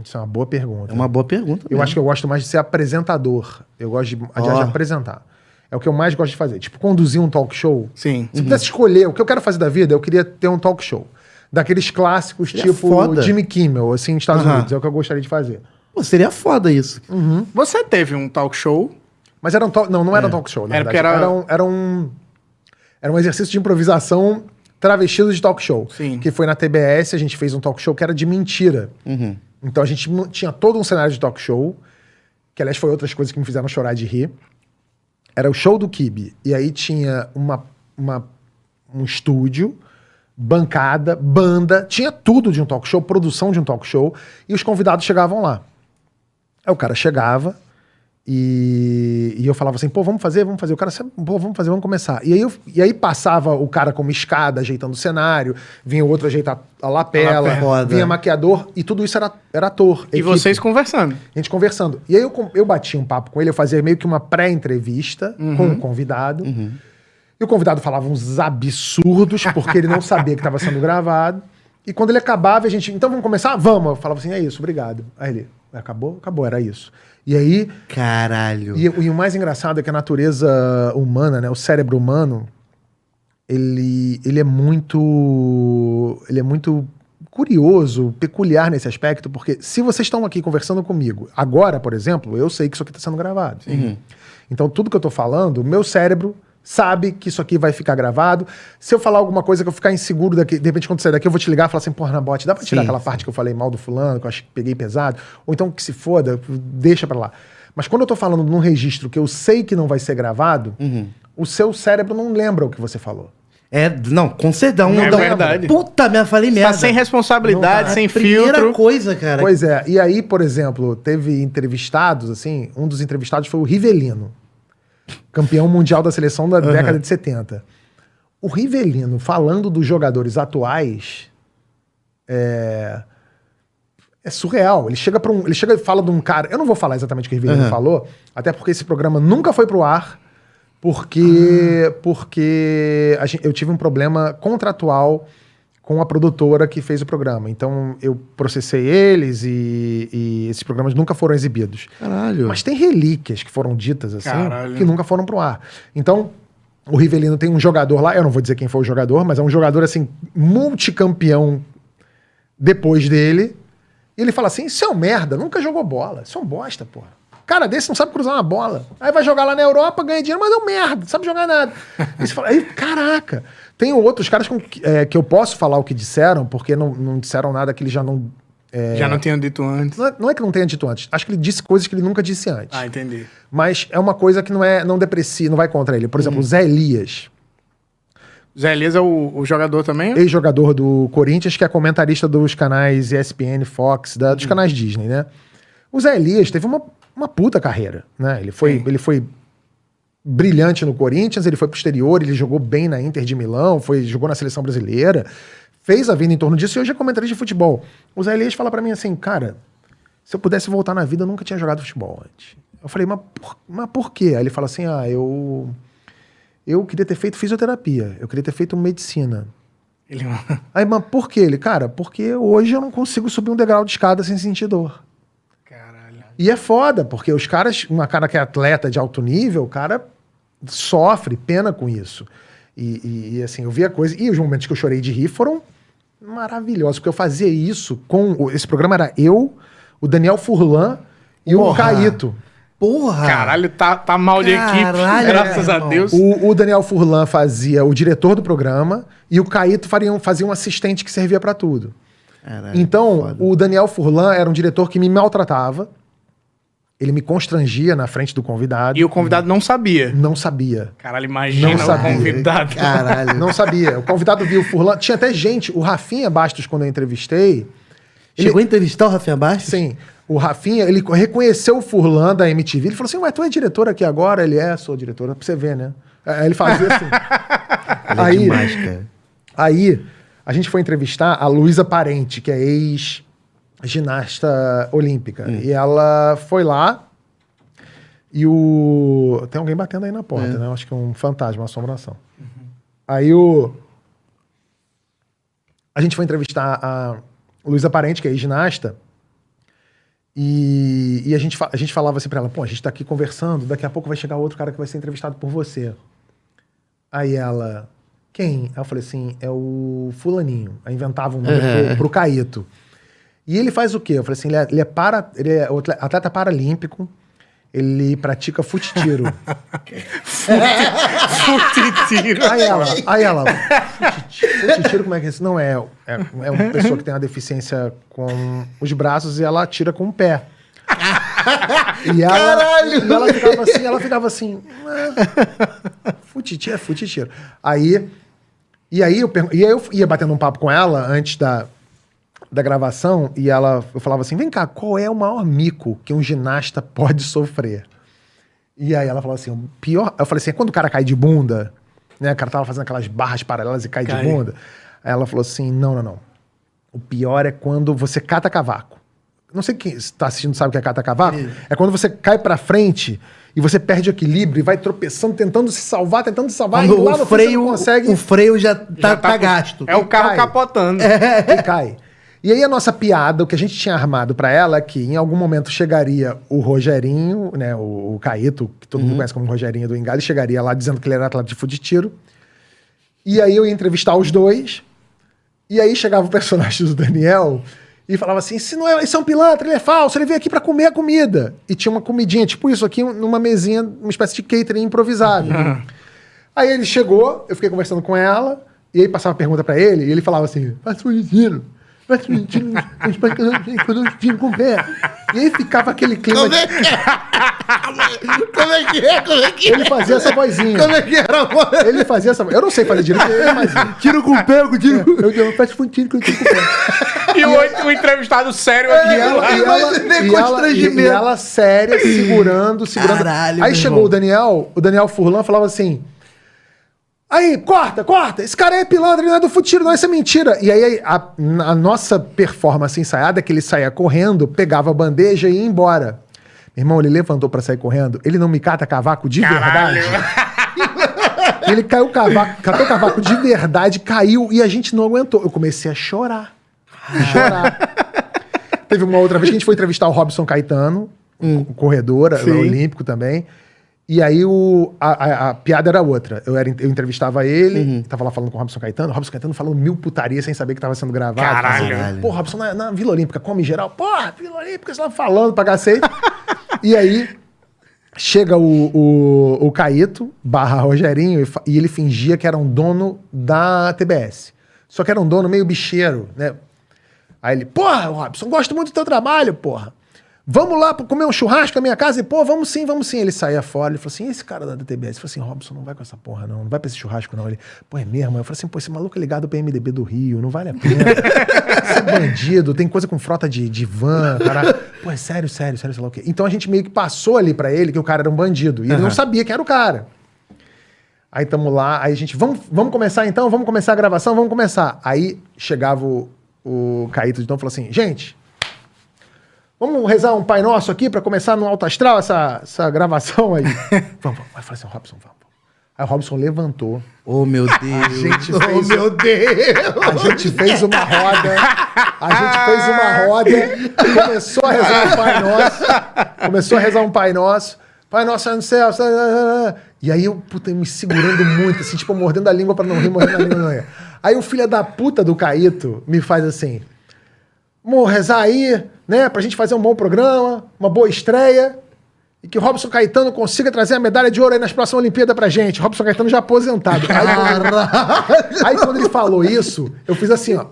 Isso é uma boa pergunta. É uma boa pergunta Eu mesmo. acho que eu gosto mais de ser apresentador. Eu gosto de apresentar. É o que eu mais gosto de fazer. Tipo, conduzir um talk show. Sim. Se eu pudesse escolher o que eu quero fazer da vida, eu queria ter um talk show. Daqueles clássicos, Seria tipo foda. Jimmy Kimmel, assim, nos Estados Unidos. É o que eu gostaria de fazer. Pô, seria foda isso. Você teve um talk show. Mas era um talk... Não era um talk show, na Era verdade. porque Era um exercício de improvisação travestido de talk show. Sim. Que foi na TBS, a gente fez um talk show que era de mentira. Então a gente tinha todo um cenário de talk show, que aliás foi outras coisas que me fizeram chorar de rir. Era o show do Kibe. E aí tinha um estúdio, bancada, banda, tinha tudo de um talk show, produção de um talk show, e os convidados chegavam lá. Aí o cara chegava e eu falava assim, pô, vamos fazer. O cara, pô, vamos fazer, vamos começar. E aí passava o cara com uma escada, ajeitando o cenário, vinha o outro ajeitar a lapela, Foda. vinha maquiador, e tudo isso era ator. E equipe. vocês conversando. A gente conversando. E aí eu bati um papo com ele, eu fazia meio que uma pré-entrevista com o convidado. E o convidado falava uns absurdos, porque ele não sabia que estava sendo gravado. E quando ele acabava, a gente, então vamos começar? Vamos. Eu falava assim, é isso, obrigado. Aí ele, acabou, era isso. E aí... Caralho. E o mais engraçado é que a natureza humana, né, o cérebro humano, ele é muito curioso, peculiar nesse aspecto, porque se vocês estão aqui conversando comigo, agora, por exemplo, eu sei que isso aqui está sendo gravado. Então, tudo que eu tô falando, o meu cérebro sabe que isso aqui vai ficar gravado. Se eu falar alguma coisa que eu ficar inseguro daqui, de repente, quando sair daqui, eu vou te ligar e falar assim, porra, Nabote, dá pra tirar aquela parte que eu falei mal do fulano, que eu acho que peguei pesado? Ou então, que se foda, deixa pra lá. Mas quando eu tô falando num registro que eu sei que não vai ser gravado, o seu cérebro não lembra o que você falou. Não, com certeza. É verdade. Puta, minha falei merda. Tá sem responsabilidade, Não, sem Primeira filtro. coisa, cara. Pois é. E aí, por exemplo, teve entrevistados, assim, um dos entrevistados foi o Rivelino, campeão mundial da seleção da década de 70. O Rivelino, falando dos jogadores atuais, é surreal. Ele chega e fala de um cara... Eu não vou falar exatamente o que o Rivelino falou, até porque esse programa nunca foi pro ar, porque eu tive um problema contratual com a produtora que fez o programa. Então, eu processei eles e esses programas nunca foram exibidos. Caralho. Mas tem relíquias que foram ditas, assim, Caralho. que nunca foram pro ar. Então, o Rivelino tem um jogador lá, eu não vou dizer quem foi o jogador, mas é um jogador, assim, multicampeão depois dele. E ele fala assim, isso é um merda, nunca jogou bola. Isso é um bosta, porra. Cara desse não sabe cruzar uma bola. Aí vai jogar lá na Europa, ganha dinheiro, mas é um merda, não sabe jogar nada. Aí você fala, aí, caraca. Tem outros caras que eu posso falar o que disseram, porque não disseram nada que ele já não... Já não tinham dito antes. Não é que não tenha dito antes. Acho que ele disse coisas que ele nunca disse antes. Ah, entendi. Mas é uma coisa que não deprecia, não vai contra ele. Por exemplo, o Zé Elias, Zé Elias é o jogador também? ex-jogador do Corinthians, que é comentarista dos canais ESPN, Fox, dos canais Disney, né? O Zé Elias teve uma puta carreira, né? Ele foi brilhante no Corinthians, ele foi pro exterior, ele jogou bem na Inter de Milão, jogou na seleção brasileira, fez a vida em torno disso e hoje é comentarista de futebol. O Zé Elias fala pra mim assim, cara, se eu pudesse voltar na vida, eu nunca tinha jogado futebol antes. Eu falei, mas por quê? Aí ele fala assim, eu queria ter feito fisioterapia, eu queria ter feito medicina. Aí, mas por quê? Ele, cara, porque hoje eu não consigo subir um degrau de escada sem sentir dor. Caralho. E é foda, porque os caras, uma cara que é atleta de alto nível, o cara sofre, pena com isso. E assim, eu vi a coisa. E os momentos que eu chorei de rir foram maravilhosos, porque eu fazia isso com. Esse programa era eu, o Daniel Furlan e o Caíto. Porra! Caralho, tá mal de equipe, Caralho, graças a Deus. O Daniel Furlan fazia o diretor do programa e o Caíto fazia um assistente que servia pra tudo. Caralho, Então, foda. o Daniel Furlan era um diretor que me maltratava. Ele me constrangia na frente do convidado. E o convidado não sabia. Não sabia. Caralho, imagina Não o sabia. convidado. Caralho. Não sabia. O convidado viu o Furlan. Tinha até gente, o Rafinha Bastos, quando eu entrevistei. Chegou a entrevistar o Rafinha Bastos? Sim. O Rafinha, ele reconheceu o Furlan da MTV. Ele falou assim, ué, tu é diretor aqui agora? Ele sou diretor. Pra você ver, né? Aí ele fazia assim. Ele é demais, cara. Aí, a gente foi entrevistar a Luísa Parente, que é ex-ginasta olímpica. E ela foi lá e tem alguém batendo aí na porta, né? Eu acho que é um fantasma, uma assombração. Aí a gente foi entrevistar a Luísa Parente, que é ex-ginasta, E a gente falava assim pra ela, pô, a gente tá aqui conversando, daqui a pouco vai chegar outro cara que vai ser entrevistado por você. Aí ela, quem? Aí eu falei assim, é o fulaninho. Aí inventava um nome pro Caíto. E ele faz o quê? Eu falei assim, ele é atleta paralímpico, ele pratica fute-tiro. Fute-tiro. Aí ela, fute-tiro, como é que é isso? Não, é uma pessoa que tem uma deficiência com os braços e ela atira com o pé. Ela ficava assim, fute-tiro é fute-tiro. Aí eu ia batendo um papo com ela antes da gravação e eu falava assim, vem cá, qual é o maior mico que um ginasta pode sofrer? E aí ela falou assim, o pior... Eu falei assim, é quando o cara cai de bunda, né? O cara tava fazendo aquelas barras paralelas e cai de bunda. Aí ela falou assim, não. O pior é quando você cata cavaco. Não sei quem está assistindo sabe o que é cata cavaco. É quando você cai pra frente e você perde o equilíbrio e vai tropeçando, tentando se salvar. Quando e lá no freio não consegue. O freio já tá gasto. É o carro capotando. E cai. E aí a nossa piada, o que a gente tinha armado pra ela é que em algum momento chegaria o Rogerinho, né, o Caíto, que todo mundo conhece como Rogerinho do Engalho, chegaria lá dizendo que ele era atleta de fute-tiro. E aí eu ia entrevistar os dois. E aí chegava o personagem do Daniel e falava assim, esse é um pilantra, ele é falso, ele veio aqui pra comer a comida. E tinha uma comidinha, tipo isso aqui, numa mesinha, uma espécie de catering improvisado. Aí ele chegou, eu fiquei conversando com ela, e aí passava a pergunta pra ele, e ele falava assim, faz fute-tiro. Quando eu tiro com o pé. E aí ficava aquele clima. Como é que é? Ele fazia essa vozinha. Como é que era a voz? Ele fazia essa voz. Eu não sei fazer direito, mas. Tiro com o pé, eu tiro. Eu faço funtinho quando eu tiro com o pé. E o entrevistado sério aqui. E ela séria, segurando. Caralho, Aí meu chegou irmão. o Daniel Furlan falava assim. Aí, corta! Esse cara é pilantra, ele não é do fute-tiro, não, isso é mentira. E aí, a nossa performance ensaiada é que ele saía correndo, pegava a bandeja e ia embora. Meu irmão, ele levantou pra sair correndo, ele não me cata cavaco de verdade. Ele catou o cavaco de verdade, caiu e a gente não aguentou. Eu comecei a chorar. Teve uma outra vez que a gente foi entrevistar o Robson Caetano, um corredor olímpico também. E aí a piada era outra. Eu entrevistava ele, tava lá falando com o Robson Caetano falando 1000 putarias sem saber que tava sendo gravado. Caralho. Pô, Robson, na Vila Olímpica, come geral. Porra, Vila Olímpica, você tava falando pra cacete. E aí chega o Caíto / Rogerinho e ele fingia que era um dono da TBS. Só que era um dono meio bicheiro, né? Aí ele, porra, Robson, gosto muito do teu trabalho, porra. Vamos lá comer um churrasco na minha casa? E, pô, vamos sim. Ele saía fora, ele falou assim, esse cara da TBS? Ele falou assim, Robson, não vai com essa porra não vai pra esse churrasco não. Ele, pô, é mesmo? Eu falei assim, pô, esse maluco é ligado pro PMDB do Rio, não vale a pena. Você é bandido, tem coisa com frota de van, caralho. Pô, é sério, sei lá o quê. Então a gente meio que passou ali pra ele que o cara era um bandido. E ele não sabia quem era o cara. Aí tamo lá, aí a gente, vamos começar então? Vamos começar a gravação? Vamos começar. Aí chegava o Caíto de novo e falou assim, gente... Vamos rezar um Pai Nosso aqui pra começar no Alto Astral essa gravação aí. Vamos. Aí eu falei assim, Robson, vamos. Aí o Robson levantou. Oh, meu Deus. A gente fez uma roda. Começou a rezar um Pai Nosso. Pai Nosso no céu. E aí eu, me segurando muito, assim, tipo, mordendo a língua pra não rir, Aí o filho da puta do Caíto me faz assim... Vamos rezar aí, né? Pra gente fazer um bom programa, uma boa estreia. E que o Robson Caetano consiga trazer a medalha de ouro aí nas próximas Olimpíadas pra gente. Robson Caetano já aposentado. Aí quando ele falou isso, eu fiz assim, ó.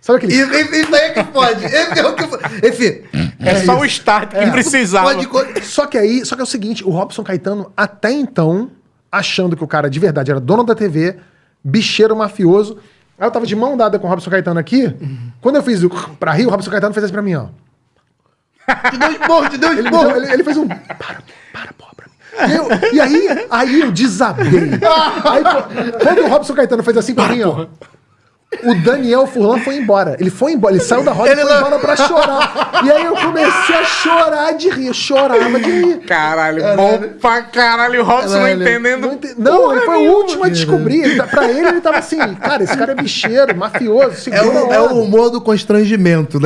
Sabe aquele... Isso aí é que pode. É só o start que precisava. Só que é o seguinte, o Robson Caetano, até então, achando que o cara de verdade era dono da TV, bicheiro mafioso... Aí eu tava de mão dada com o Robson Caetano aqui. Quando eu fiz pra rir, o Robson Caetano fez assim pra mim, ó. Te deu esporro. Ele fez um... Para, porra, pra mim. E aí eu desabei. Aí, quando o Robson Caetano fez assim pra mim, ó. O Daniel Furlan foi embora. Ele saiu da roda e foi embora pra chorar. E aí eu comecei a chorar de rir. Chorava de rir. Caralho, bom pra caralho. O Robson não entendendo. Não, ele foi o último a descobrir. Pra ele tava assim, cara, esse cara é bicheiro, mafioso, segura É o humor do constrangimento, né?